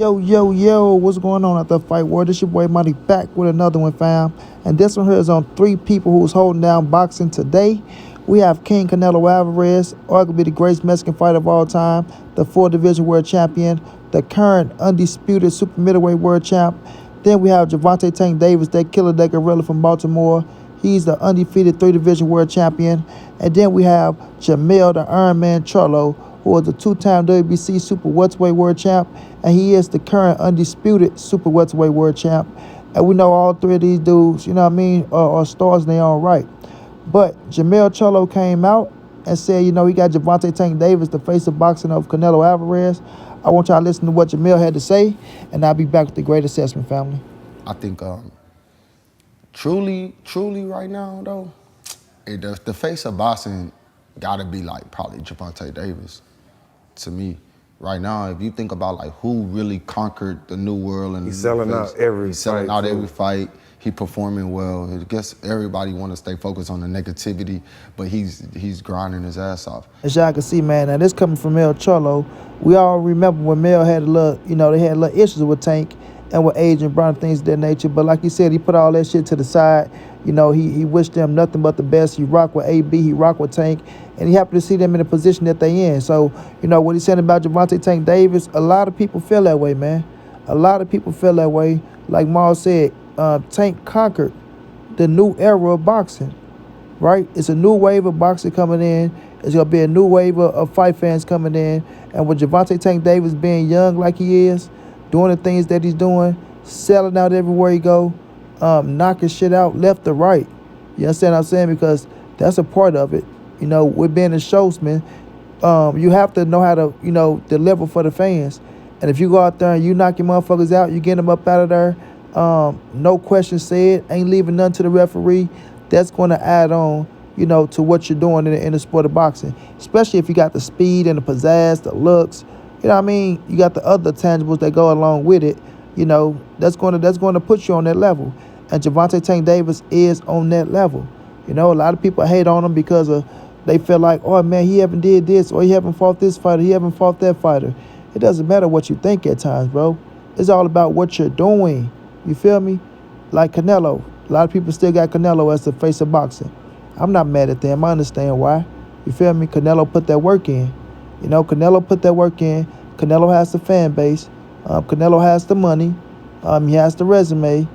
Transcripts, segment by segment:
Yo, yo, yo, what's going on at the Fight War? This your boy Money back with another one, fam. And this one here is on three people who's holding down boxing today. We have King Canelo Alvarez, arguably the greatest Mexican fighter of all time, the 4 division world champion, the current undisputed super middleweight world champ. Then we have Gervonta Tank Davis, that killer, that gorilla from Baltimore. He's the undefeated 3 division world champion. And then we have Jermell, the Iron Man Charlo, who is the 2-time WBC super welterweight world champ, and he is the current undisputed super welterweight world champ. And we know all three of these dudes, you know what I mean, are stars in their own right. But Jermell Charlo came out and said, you know, he got Gervonta Tank Davis, the face of boxing of Canelo Alvarez. I want y'all to listen to what Jermell had to say, and I'll be back with the great assessment, family. I think truly right now, though, the face of boxing got to be like probably Gervonta Davis to me. Right now, if you think about like who really conquered the new world and he's selling out every fight. He performing well. I guess everybody want to stay focused on the negativity, but he's grinding his ass off. As y'all can see, man, now this coming from Mel Charlo. We all remember when Mel had a little, they had a little issues with Tank and with Agent Brown and things of that nature. But like he said, he put all that shit to the side. He wished them nothing but the best. He rocked with AB, he rocked with Tank, and he happened to see them in the position that they in. So, what he said about Gervonta Tank Davis, a lot of people feel that way, man. A lot of people feel that way. Like Maul said, Tank conquered the new era of boxing, right? It's a new wave of boxing coming in. It's going to be a new wave of fight fans coming in. And with Gervonta Tank Davis being young like he is, doing the things that he's doing, selling out everywhere he go, knocking shit out left or right. You understand what I'm saying? Because that's a part of it. With being a showsman, you have to know how to, deliver for the fans. And if you go out there and you knock your motherfuckers out, you get them up out of there, no questions said, ain't leaving none to the referee, that's going to add on, to what you're doing in the sport of boxing. Especially if you got the speed and the pizzazz, the looks, you know what I mean? You got the other tangibles that go along with it. That's going to put you on that level. And Gervonta Tank Davis is on that level. A lot of people hate on him because they feel like, oh man, he haven't did this, or he haven't fought this fighter, he haven't fought that fighter. It doesn't matter what you think at times, bro. It's all about what you're doing. You feel me? Like Canelo. A lot of people still got Canelo as the face of boxing. I'm not mad at them. I understand why. You feel me? Canelo put that work in. Canelo put that work in. Canelo has the fan base. Canelo has the money. He has the resume.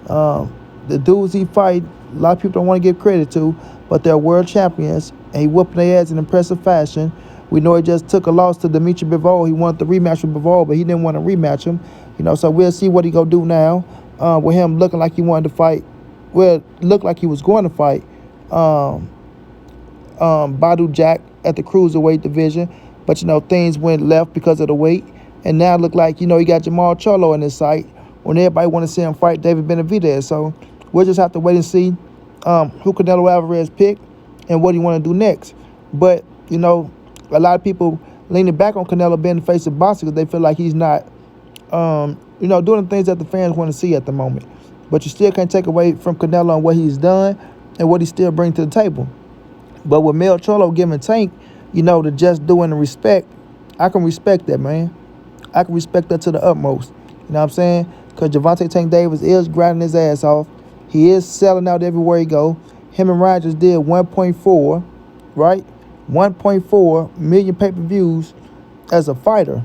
The dudes he fight, a lot of people don't want to give credit to, but they're world champions, and he whooping their ass in impressive fashion. We know he just took a loss to Dimitri Bivol. He wanted the rematch with Bivol, but he didn't want to rematch him. So we'll see what he gonna do now. With him looking like he wanted to fight. Well, looked like he was going to fight Badu Jack at the cruiserweight division, but things went left because of the weight, and now it look like he got Jermell Charlo in his sight when everybody want to see him fight David Benavidez. So we'll just have to wait and see who Canelo Alvarez picked and what he want to do next. But a lot of people leaning back on Canelo being the face of boxing because they feel like he's not doing the things that the fans want to see at the moment. But you still can't take away from Canelo on what he's done and what he still brings to the table. But with Mel Charlo giving Tank, the just doing the respect, I can respect that, man. I can respect that to the utmost. You know what I'm saying? Because Gervonta Tank Davis is grinding his ass off. He is selling out everywhere he go. Him and Ryan just did 1.4, right? 1.4 million pay-per-views as a fighter.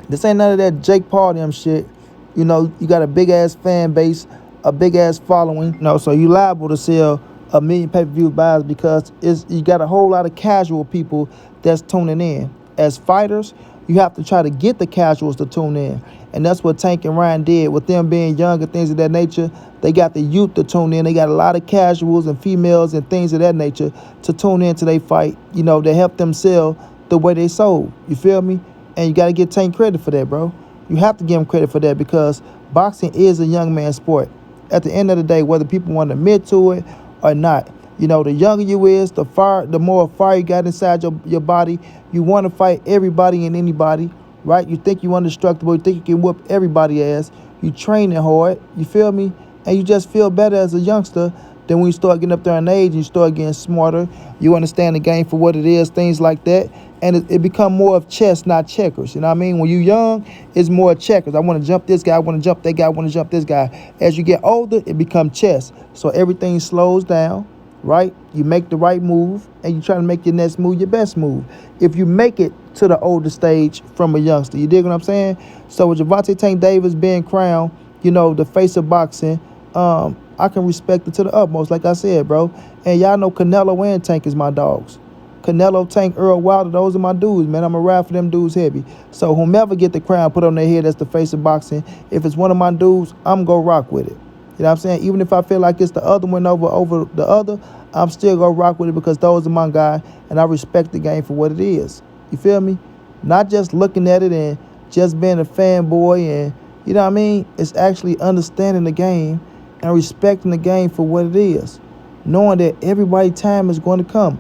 This ain't none of that Jake Paul them shit. You got a big-ass fan base, a big-ass following. So you liable to sell 1 million pay-per-view buys because you got a whole lot of casual people that's tuning in. As fighters, you have to try to get the casuals to tune in. And that's what Tank and Ryan did. With them being young and things of that nature, they got the youth to tune in. They got a lot of casuals and females and things of that nature to tune in to they fight, to help them sell the way they sold. You feel me? And you got to give Tank credit for that, bro. You have to give him credit for that because boxing is a young man's sport. At the end of the day, whether people want to admit to it or not, the younger you is, the more fire you got inside your body. You want to fight everybody and anybody, right? You think you're indestructible. You think you can whoop everybody's ass. You training hard. You feel me? And you just feel better as a youngster Then when you start getting up there in age, you start getting smarter. You understand the game for what it is, things like that. And it become more of chess, not checkers. You know what I mean? When you're young, it's more checkers. I want to jump this guy. I want to jump that guy. I want to jump this guy. As you get older, it becomes chess. So everything slows down, right? You make the right move, and you try to make your next move your best move. If you make it to the older stage from a youngster, you dig what I'm saying? So with Gervonta Tank Davis being crowned, the face of boxing, I can respect it to the utmost, like I said, bro. And y'all know Canelo and Tank is my dogs. Canelo, Tank, Earl Wilder, those are my dudes, man. I'm going to ride for them dudes heavy. So whomever get the crown put on their head as the face of boxing, if it's one of my dudes, I'm going to rock with it. You know what I'm saying? Even if I feel like it's the other one over the other, I'm still going to rock with it because those are my guys, and I respect the game for what it is. You feel me? Not just looking at it and just being a fanboy and, you know what I mean? It's actually understanding the game and respecting the game for what it is. Knowing that everybody's time is going to come.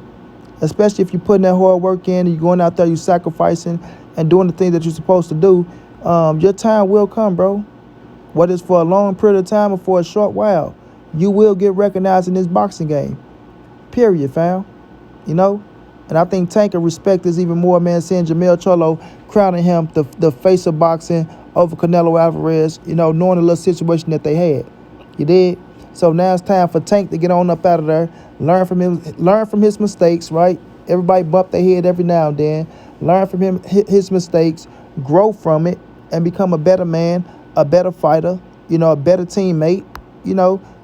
Especially if you're putting that hard work in and you're going out there, you're sacrificing and doing the things that you're supposed to do, your time will come, bro. Whether it's for a long period of time or for a short while, you will get recognized in this boxing game. Period, fam. And I think Tank will respect this even more, man, seeing Jermell Charlo crowning him the face of boxing over Canelo Alvarez, knowing the little situation that they had. You did? So now it's time for Tank to get on up out of there, learn from his mistakes, right? Everybody bump their head every now and then. Learn from his mistakes, grow from it, and become a better man, a better fighter, a better teammate,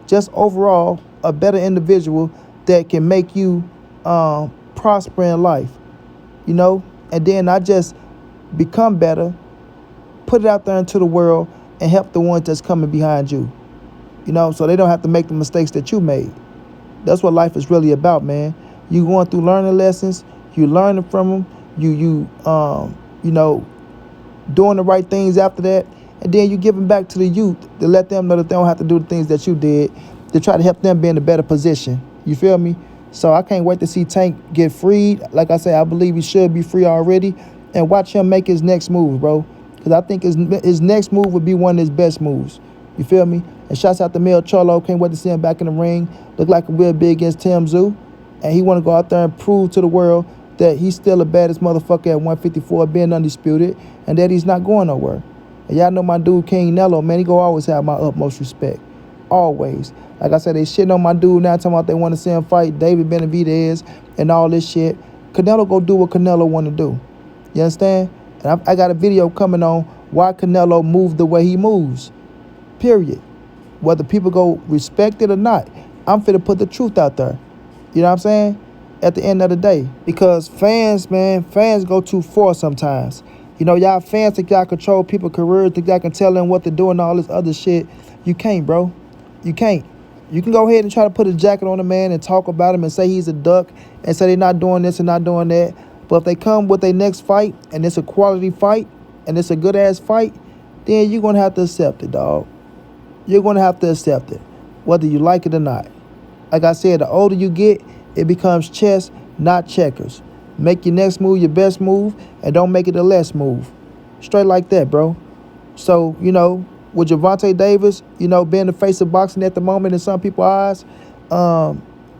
just overall a better individual that can make you prosper in life, and then not just become better, put it out there into the world and help the ones that's coming behind you. So they don't have to make the mistakes that you made. That's what life is really about, man. You going through learning lessons, you learning from them, you doing the right things after that, and then you giving back to the youth to let them know that they don't have to do the things that you did, to try to help them be in a better position. You feel me? So I can't wait to see Tank get freed. Like I said, I believe he should be free already, and watch him make his next move, bro. Because I think his next move would be one of his best moves. You feel me? And shouts out to Jermell Charlo. Can't wait to see him back in the ring. Look like a real big against Tim Tszyu. And he want to go out there and prove to the world that he's still the baddest motherfucker at 154, being undisputed, and that he's not going nowhere. And y'all know my dude, King Canelo, man, he go always have my utmost respect. Always. Like I said, they shitting on my dude now, talking about they want to see him fight David Benavidez and all this shit. Canelo go do what Canelo want to do. You understand? And I got a video coming on why Canelo moved the way he moves. Period. Whether people go respect it or not, I'm finna put the truth out there. You know what I'm saying? At the end of the day. Because fans go too far sometimes. Y'all fans think y'all control people's careers, think y'all can tell them what to do and all this other shit. You can't, bro. You can't. You can go ahead and try to put a jacket on a man and talk about him and say he's a duck and say they're not doing this and not doing that. But if they come with their next fight and it's a quality fight and it's a good-ass fight, then you're going to have to accept it, dog. You're going to have to accept it, whether you like it or not. Like I said, the older you get, it becomes chess, not checkers. Make your next move your best move, and don't make it a less move. Straight like that, bro. So, with Gervonta Davis, being the face of boxing at the moment in some people's eyes,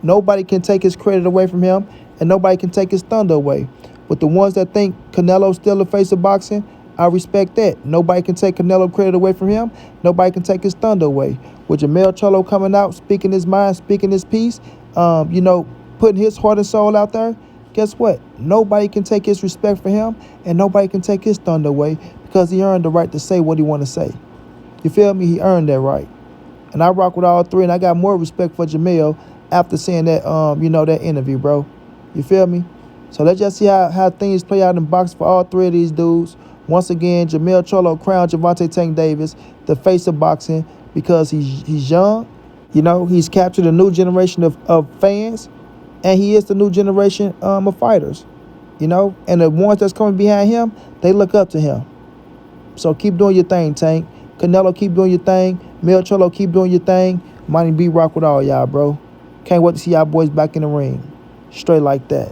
nobody can take his credit away from him, and nobody can take his thunder away. With the ones that think Canelo's still the face of boxing, I respect that. Nobody can take Canelo credit away from him. Nobody can take his thunder away. With Jermell Charlo coming out, speaking his mind, speaking his piece, putting his heart and soul out there, guess what? Nobody can take his respect for him, and nobody can take his thunder away because he earned the right to say what he want to say. You feel me? He earned that right. And I rock with all three, and I got more respect for Jermell after seeing that, that interview, bro. You feel me? So let's just see how things play out in boxing for all three of these dudes. Once again, Jermell Charlo crowned Gervonta Tank Davis the face of boxing because he's young. He's captured a new generation of fans, and he is the new generation of fighters. And the ones that's coming behind him, they look up to him. So keep doing your thing, Tank. Canelo, keep doing your thing. Jermell Charlo, keep doing your thing. Money B rock with all y'all, bro. Can't wait to see y'all boys back in the ring. Straight like that.